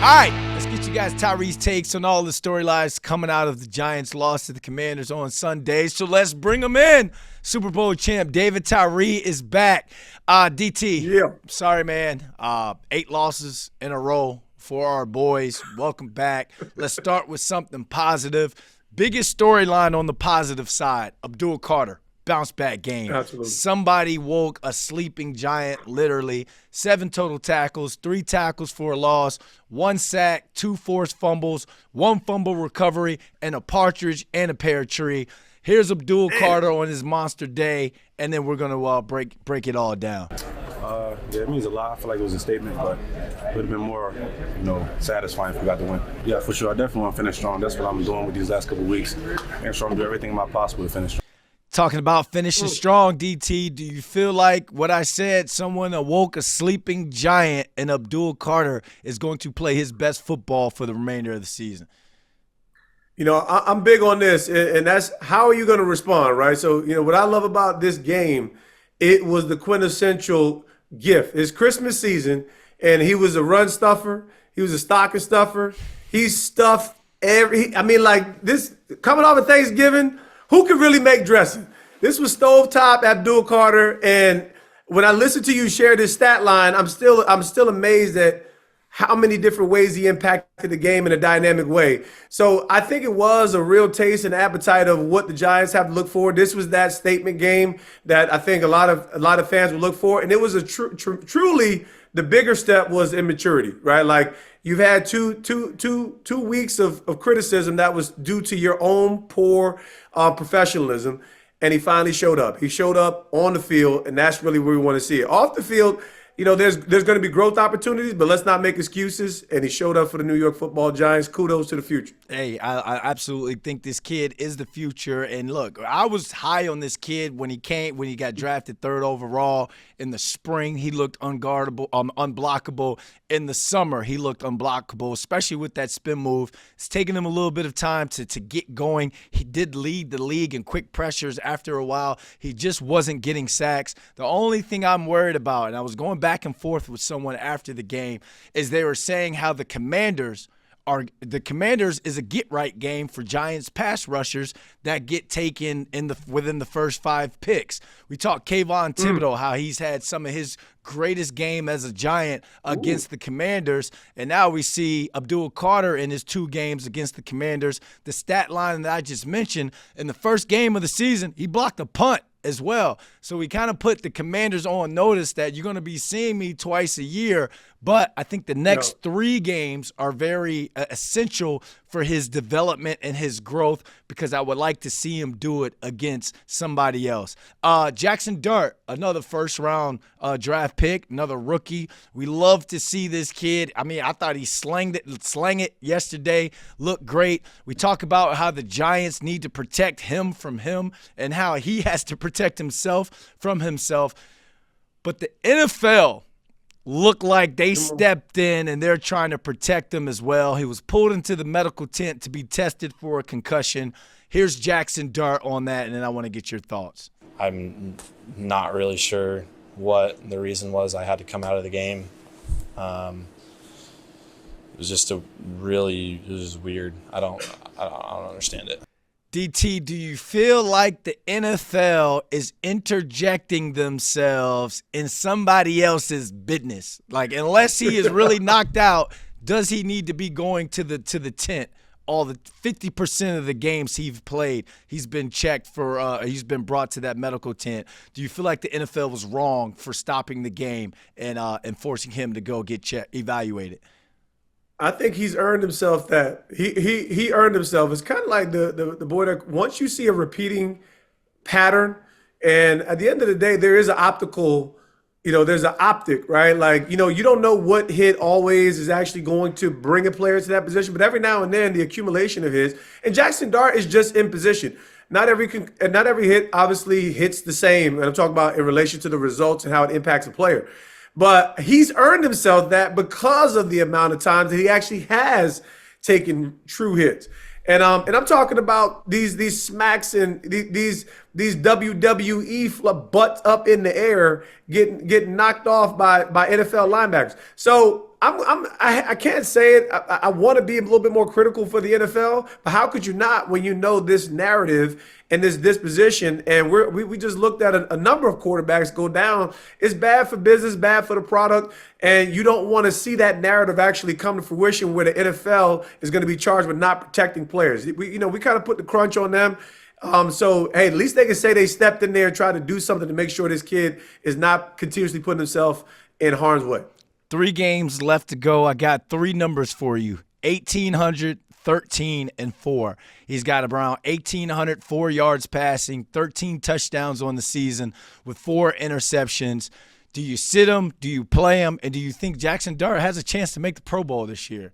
All right, let's get you guys Tyree's takes on all the storylines coming out of the Giants' loss to the Commanders on Sunday. So let's bring them in. Super Bowl champ David Tyree is back. DT, Yeah. sorry, man. 8 losses in a row for our boys. Welcome back. Let's start with something positive. Biggest storyline on the positive side, Abdul Carter. Bounce back game. Absolutely. Somebody woke a sleeping Giant, literally. 7 total tackles, 3 tackles for a loss, 1 sack, 2 forced fumbles, 1 fumble recovery, and a partridge and a pear tree. Here's Abdul Carter on his monster day, and then we're going to break it all down. Yeah, it means a lot. I feel like it was a statement, but it would have been more, satisfying if we got the win. Yeah, for sure. I definitely want to finish strong. That's what I'm doing with these last couple of weeks. Making sure I'm doing everything in my possible to finish strong. Talking about finishing strong, DT, do you feel like what I said, someone awoke a sleeping Giant and Abdul Carter is going to play his best football for the remainder of the season? I'm big on this, and that's how are you going to respond, right? So, what I love about this game, it was the quintessential gift. It's Christmas season, and he was a run stuffer. He was a stocking stuffer. He stuffed this coming off of Thanksgiving. Who could really make dressing? This was stovetop Abdul Carter, and when I listen to you share this stat line, I'm still amazed at how many different ways he impacted the game in a dynamic way. So I think it was a real taste and appetite of what the Giants have to look for. This was that statement game that I think a lot of fans would look for, and it was a truly the bigger step was immaturity, right? Like you've had two weeks of criticism that was due to your own poor professionalism, and he finally showed up. He showed up on the field, and that's really where we want to see it. Off the field, there's going to be growth opportunities, but let's not make excuses. And he showed up for the New York Football Giants. Kudos to the future. Hey, I absolutely think this kid is the future. And look, I was high on this kid when he got drafted 3rd overall in the spring. He looked unblockable. In the summer, he looked unblockable, especially with that spin move. It's taken him a little bit of time to get going. He did lead the league in quick pressures after a while. He just wasn't getting sacks. The only thing I'm worried about, and I was going back and forth with someone after the game, is they were saying how the Commanders is a get-right game for Giants pass rushers that get taken within the first 5 picks. We talked Kayvon Thibodeau, how he's had some of his greatest game as a Giant against the Commanders, and now we see Abdul Carter in his 2 games against the Commanders. The stat line that I just mentioned, in the first game of the season, he blocked a punt as well. So we kind of put the Commanders on notice that you're going to be seeing me twice a year, but I think the next 3 games are very essential for his development and his growth, because I would like to see him do it against somebody else. Jaxson Dart, another first-round draft pick, another rookie. We love to see this kid. I mean, I thought he slang it yesterday, looked great. We talk about how the Giants need to protect him from him and how he has to protect himself from himself. But the NFL looked like they stepped in and they're trying to protect him as well. He was pulled into the medical tent to be tested for a concussion. Here's Jaxson Dart on that, and then I want to get your thoughts. I'm not really sure what the reason was I had to come out of the game. It was just it was weird. I don't understand it. DT, do you feel like the NFL is interjecting themselves in somebody else's business? Like, unless he is really knocked out, does he need to be going to the tent? All the 50% of the games he's played, he's been checked for. He's been brought to that medical tent. Do you feel like the NFL was wrong for stopping the game and forcing him to go get evaluated? I think he's earned himself that. He earned himself. It's kind of like the boy that once you see a repeating pattern, and at the end of the day, there is an optical, there's an optic, right? Like, you don't know what hit always is actually going to bring a player to that position, but every now and then the accumulation of his, and Jaxson Dart is just in position. Not every hit obviously hits the same, and I'm talking about in relation to the results and how it impacts a player. But he's earned himself that because of the amount of times that he actually has taken true hits. And I'm talking about these smacks and these WWE butts up in the air getting knocked off by NFL linebackers. So I can't say it. I want to be a little bit more critical for the NFL, but how could you not when you know this narrative and this disposition? And we just looked at a number of quarterbacks go down. It's bad for business, bad for the product, and you don't want to see that narrative actually come to fruition where the NFL is going to be charged with not protecting players. We kind of put the crunch on them. So, hey, at least they can say they stepped in there and tried to do something to make sure this kid is not continuously putting himself in harm's way. 3 games left to go. I got 3 numbers for you: 1,800, 13, and 4. He's got around 1,804 yards passing, 13 touchdowns on the season with 4 interceptions. Do you sit him? Do you play him? And do you think Jaxson Dart has a chance to make the Pro Bowl this year?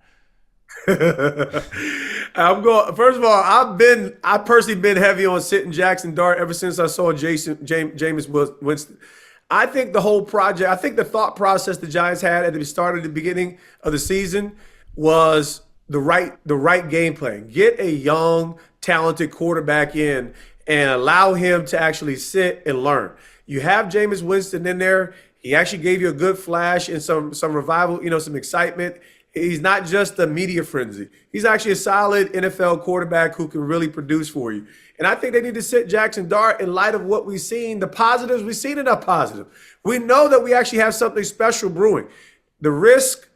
I'm going. First of all, I've personally been heavy on sitting Jaxson Dart ever since I saw Jameis Winston. I think the whole project, I think the thought process the Giants had at the start of the beginning of the season was the right game plan. Get a young, talented quarterback in and allow him to actually sit and learn. You have Jameis Winston in there. He actually gave you a good flash and some revival, some excitement. He's not just a media frenzy. He's actually a solid NFL quarterback who can really produce for you. And I think they need to sit Jaxson Dart in light of what we've seen, the positives we've seen enough positive. We know that we actually have something special brewing. The risks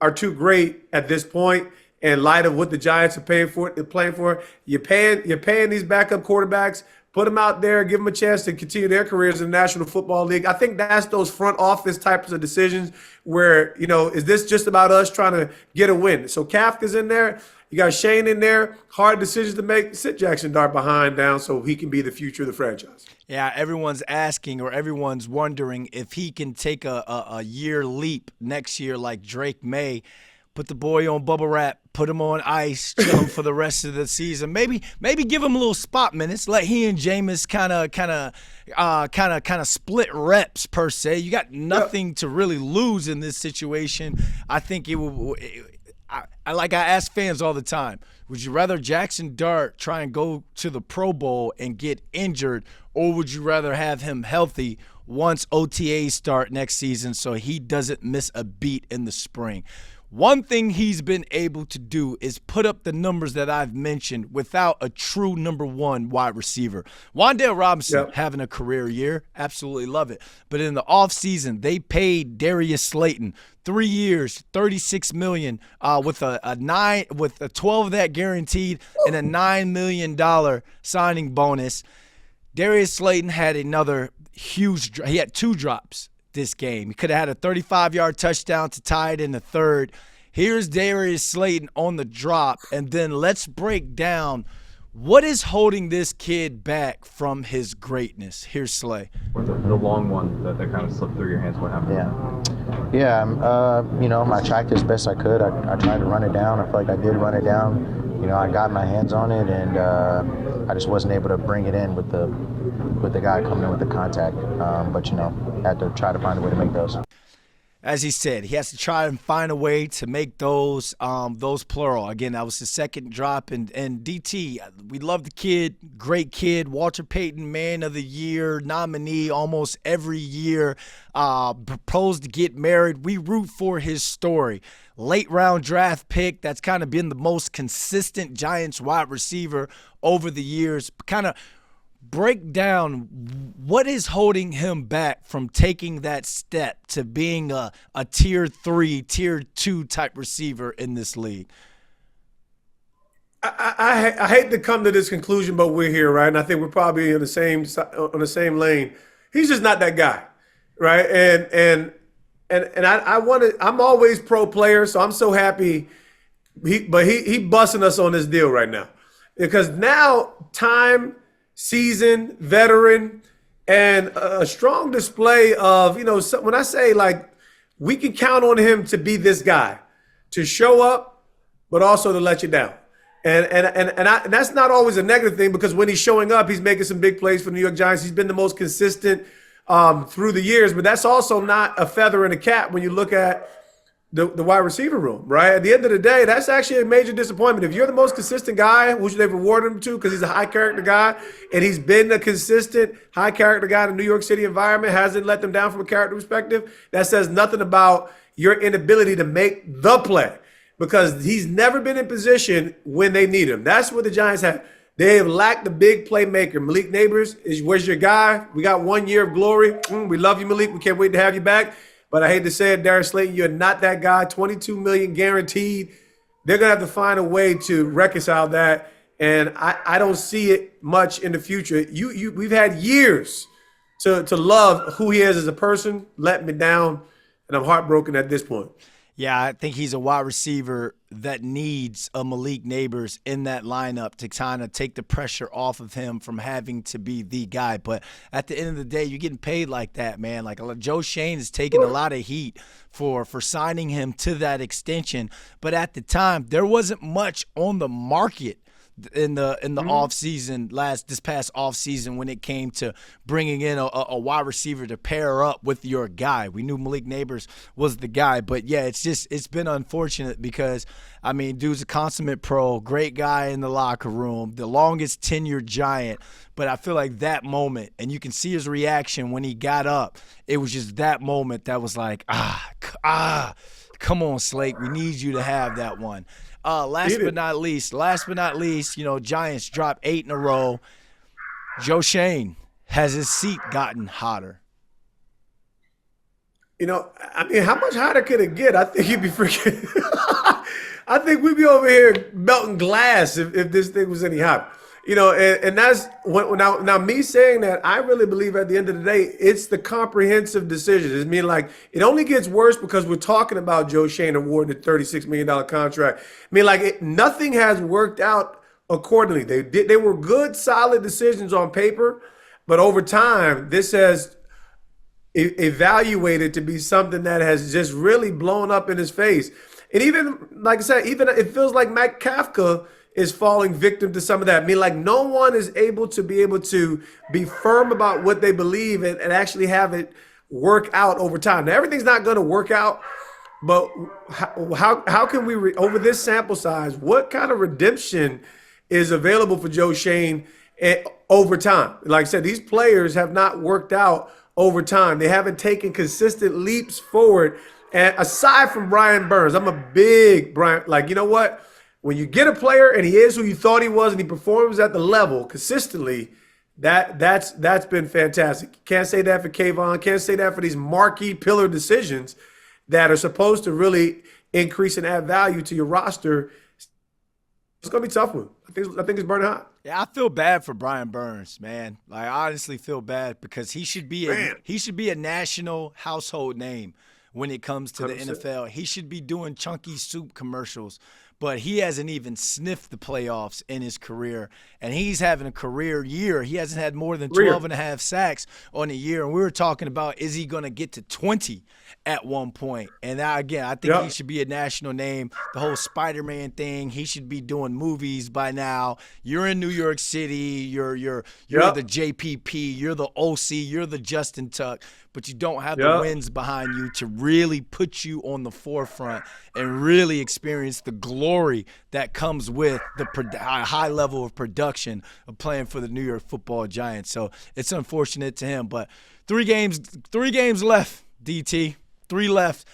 are too great at this point in light of what the Giants are playing for. You're paying these backup quarterbacks. Put them out there, give them a chance to continue their careers in the National Football League. I think that's those front office types of decisions where, is this just about us trying to get a win? So Kafka's in there. You got Shane in there. Hard decisions to make. Sit Jaxson Dart behind down so he can be the future of the franchise. Yeah, everyone's asking or everyone's wondering if he can take a year leap next year like Drake May. Put the boy on bubble wrap, put him on ice, chill him for the rest of the season. Maybe give him a little spot minutes. Let he and Jameis kind of split reps per se. You got nothing to really lose in this situation. I think it will. Like I ask fans all the time, would you rather Jaxson Dart try and go to the Pro Bowl and get injured, or would you rather have him healthy once OTAs start next season so he doesn't miss a beat in the spring? One thing he's been able to do is put up the numbers that I've mentioned without a true number 1 wide receiver. Wan'Dale Robinson having a career year, absolutely love it. But in the offseason, they paid Darius Slayton 3 years, $36 million, with a 12 of that guaranteed and a $9 million signing bonus. Darius Slayton had another huge. He had 2 drops this game. He could have had a 35-yard touchdown to tie it in the third. Here's Darius Slayton on the drop, and then let's break down what is holding this kid back from his greatness. Here's Slay. The long one that kind of slipped through your hands. What happened? Yeah. I tracked as best I could. I tried to run it down. I feel like I did run it down. I got my hands on it, and I just wasn't able to bring it in with the guy coming in with the contact. But had to try to find a way to make those. As he said, he has to try and find a way to make those plural. Again, that was his second drop. And DT, we love the kid, great kid, Walter Payton Man of the Year nominee almost every year, proposed to get married. We root for his story. Late round draft pick that's kind of been the most consistent Giants wide receiver over the years. Kind of break down what is holding him back from taking that step to being a tier 3, tier 2 type receiver in this league. I hate to come to this conclusion, but we're here, right? And I think we're probably on the same lane. He's just not that guy, right? And I'm always pro player, so I'm so happy. He busting us on this deal right now because now time. Seasoned, veteran, and a strong display of, when I say we can count on him to be this guy, to show up, but also to let you down. And that's not always a negative thing because when he's showing up, he's making some big plays for the New York Giants. He's been the most consistent through the years, but that's also not a feather in the cap when you look at the wide receiver room, right? At the end of the day, that's actually a major disappointment. If you're the most consistent guy, which they've rewarded him to because he's a high character guy, and he's been a consistent high character guy in the New York City environment, hasn't let them down from a character perspective, that says nothing about your inability to make the play because he's never been in position when they need him. That's what the Giants have. They have lacked the big playmaker. Malik Neighbors where's your guy. We got 1 year of glory. We love you, Malik. We can't wait to have you back. But I hate to say it, Darius Slayton, you're not that guy. $22 million guaranteed. They're going to have to find a way to reconcile that. And I don't see it much in the future. We've had years to love who he is as a person, let me down, and I'm heartbroken at this point. Yeah, I think he's a wide receiver that needs a Malik Neighbors in that lineup to kind of take the pressure off of him from having to be the guy. But at the end of the day, you're getting paid like that, man. Like Joe Schoen is taking a lot of heat for signing him to that extension. But at the time, there wasn't much on the market in the off season this past off season when it came to bringing in a wide receiver to pair up with your guy. We knew Malik Neighbors was the guy, but yeah, it's been unfortunate because I mean, dude's a consummate pro, great guy in the locker room, the longest tenured Giant. But I feel like that moment, and you can see his reaction when he got up. It was just that moment that was like, come on, Slate, we need you to have that one. Last but not least, Giants dropped 8 in a row. Joe Schoen, has his seat gotten hotter? I mean, how much hotter could it get? I think you'd be freaking – I think we'd be over here melting glass if this thing was any hotter. And that's – now me saying that, I really believe at the end of the day, it's the comprehensive decisions. I mean, like, it only gets worse because we're talking about Joe Schoen awarding a $36 million contract. I mean, like, nothing has worked out accordingly. They were good, solid decisions on paper, but over time, this has evaluated to be something that has just really blown up in his face. And even, like I said, even it feels like Matt Kafka is falling victim to some of that. I mean, like, no one is able to be firm about what they believe and actually have it work out over time. Now, everything's not going to work out, but how can we, over this sample size, what kind of redemption is available for Joe Schoen over time? Like I said, these players have not worked out over time. They haven't taken consistent leaps forward. And aside from Brian Burns, I'm a big Brian, like, you know what? When you get a player and he is who you thought he was and he performs at the level consistently, that's been fantastic. Can't say that for Kayvon. Can't say that for these marquee pillar decisions that are supposed to really increase and add value to your roster. It's going to be a tough one. I think it's burning hot. Yeah, I feel bad for Brian Burns, man. Like, I honestly feel bad because he should be a national household name when it comes to 100%. The NFL. He should be doing chunky soup commercials, but he hasn't even sniffed the playoffs in his career, and he's having a career year. He hasn't had more than 12 and a half sacks on a year, and we were talking about, is he going to get to 20 at one point? And now, again, I think he should be a national name. The whole Spider-Man thing, he should be doing movies by now. You're in New York City. You're the JPP. You're the OC. You're the Justin Tuck, but you don't have the wins behind you to really put you on the forefront and really experience the glory that comes with the high level of production of playing for the New York Football Giants. So it's unfortunate to him, but three games left, DT. 3 left.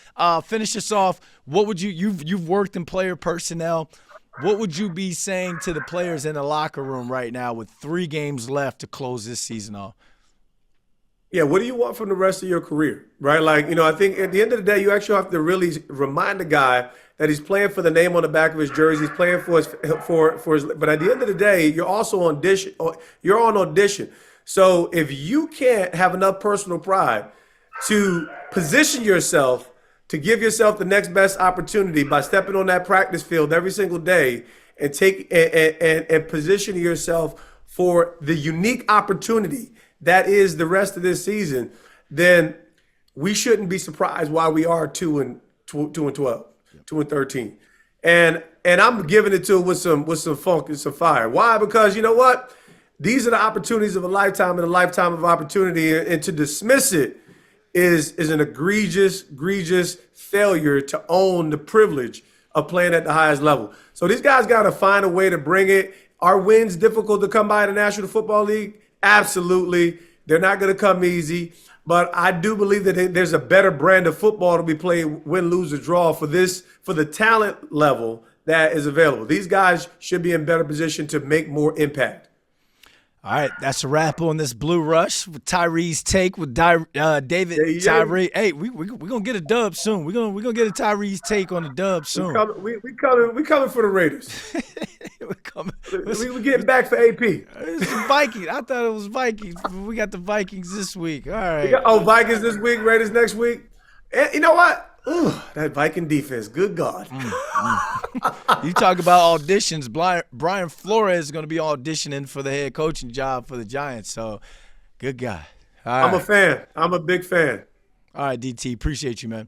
Finish us off. What would you've worked in player personnel. What would you be saying to the players in the locker room right now with 3 games left to close this season off? Yeah, what do you want from the rest of your career, right? Like, I think at the end of the day, you actually have to really remind the guy that he's playing for the name on the back of his jersey. He's playing for his. But at the end of the day, you're also on audition. You're on audition. So if you can't have enough personal pride to position yourself to give yourself the next best opportunity by stepping on that practice field every single day and and positioning yourself for the unique opportunity that is the rest of this season, then we shouldn't be surprised why we are 2-12, 2-13. And I'm giving it to it with some funk and some fire. Why? Because you know what? These are the opportunities of a lifetime and a lifetime of opportunity, and to dismiss it is an egregious failure to own the privilege of playing at the highest level. So these guys got to find a way to bring it. Are wins difficult to come by in the National Football League? Absolutely. They're not going to come easy. But I do believe that there's a better brand of football to be played, win, lose, or draw for the talent level that is available. These guys should be in better position to make more impact. All right, that's a wrap on this Blue Rush with Tyree's take with David Tyree. Hey, we gonna get a dub soon. We gonna get a Tyree's take on the dub soon. We coming for the Raiders. we getting back for AP. It's the Vikings. I thought it was Vikings. But we got the Vikings this week. All right. Vikings this week, Raiders next week. And you know what? Ooh, that Viking defense. Good God. You talk about auditions. Brian Flores is going to be auditioning for the head coaching job for the Giants. So, good guy. All right. I'm a fan. I'm a big fan. All right, DT. Appreciate you, man.